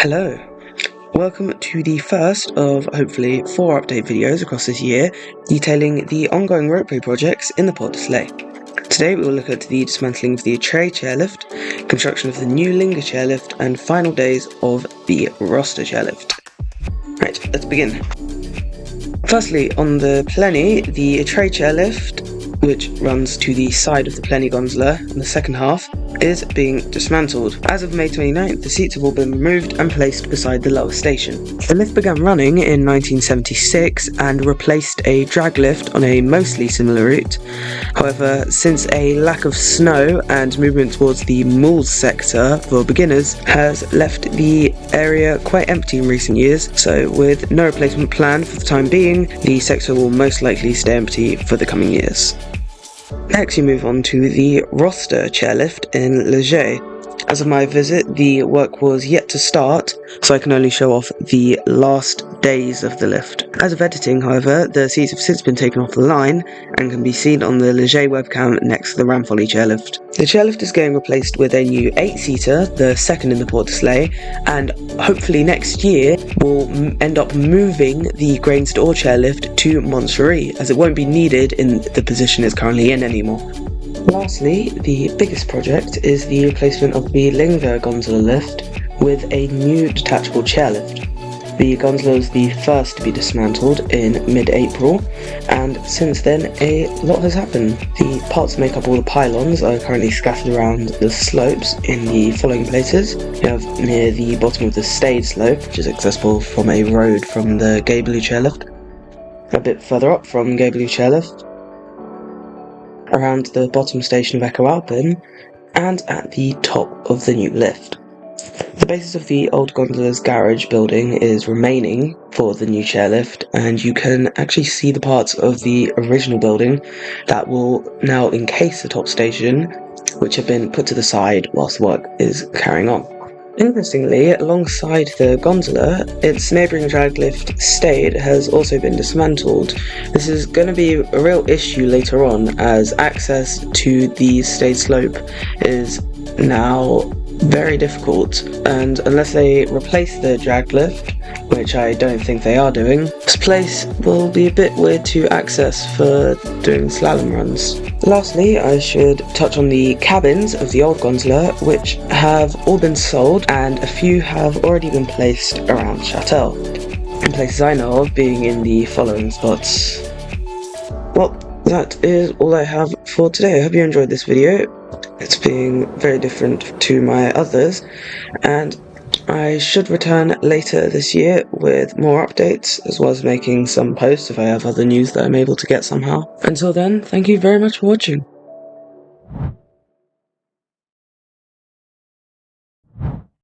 Hello, welcome to the first of hopefully 4 update videos across this year detailing the ongoing Ropeway projects in the Portes du Soleil. Today we will look at the dismantling of the Atray chairlift, construction of the new Linga chairlift, and final days of the Rosta chairlift. Right, let's begin. Firstly, on the Plenny, the Atray chairlift, which runs to the side of the Plenny gondola in the second half, is being dismantled. As of May 29th, the seats have all been removed and placed beside the lower station. The lift began running in 1976 and replaced a drag lift on a mostly similar route. However, since a lack of snow and movement towards the malls sector for beginners has left the area quite empty in recent years, so with no replacement plan for the time being, the sector will most likely stay empty for the coming years. Next we move on to the Rosta chairlift in Linga. As of my visit, the work was yet to start, so I can only show off the last days of the lift. As of editing, however, the seats have since been taken off the line and can be seen on the Linga webcam next to the Ramfolly chairlift. The chairlift is getting replaced with a new 8-seater, the second in the Portes du Soleil, and hopefully next year we'll end up moving the Grains d'Or chairlift to Montcherie, as it won't be needed in the position it's currently in anymore. Lastly, the biggest project is the replacement of the Linga gondola lift with a new detachable chairlift. The gondola was the first to be dismantled in mid-April, and since then a lot has happened. The parts that make up all the pylons are currently scattered around the slopes in the following places. You have near the bottom of the stayed slope, which is accessible from a road from the Gabelou chairlift. A bit further up from Gabelou chairlift, around the bottom station of Echo Alpin, and at the top of the new lift. The basis of the old gondola's garage building is remaining for the new chairlift, and you can actually see the parts of the original building that will now encase the top station, which have been put to the side whilst the work is carrying on. Interestingly, alongside the gondola, its neighbouring drag lift Stayed has also been dismantled. This is going to be a real issue later on, as access to the Stayed slope is now very difficult, and unless they replace the drag lift, which I don't think they are doing, this place will be a bit weird to access for doing slalom runs. Lastly, I should touch on the cabins of the old gondola, which have all been sold and a few have already been placed around Châtel, in places I know of being in the following spots. Well, that is all I have for today. I hope you enjoyed this video. It's being very different to my others, and I should return later this year with more updates, as well as making some posts if I have other news that I'm able to get somehow. Until then, thank you very much for watching.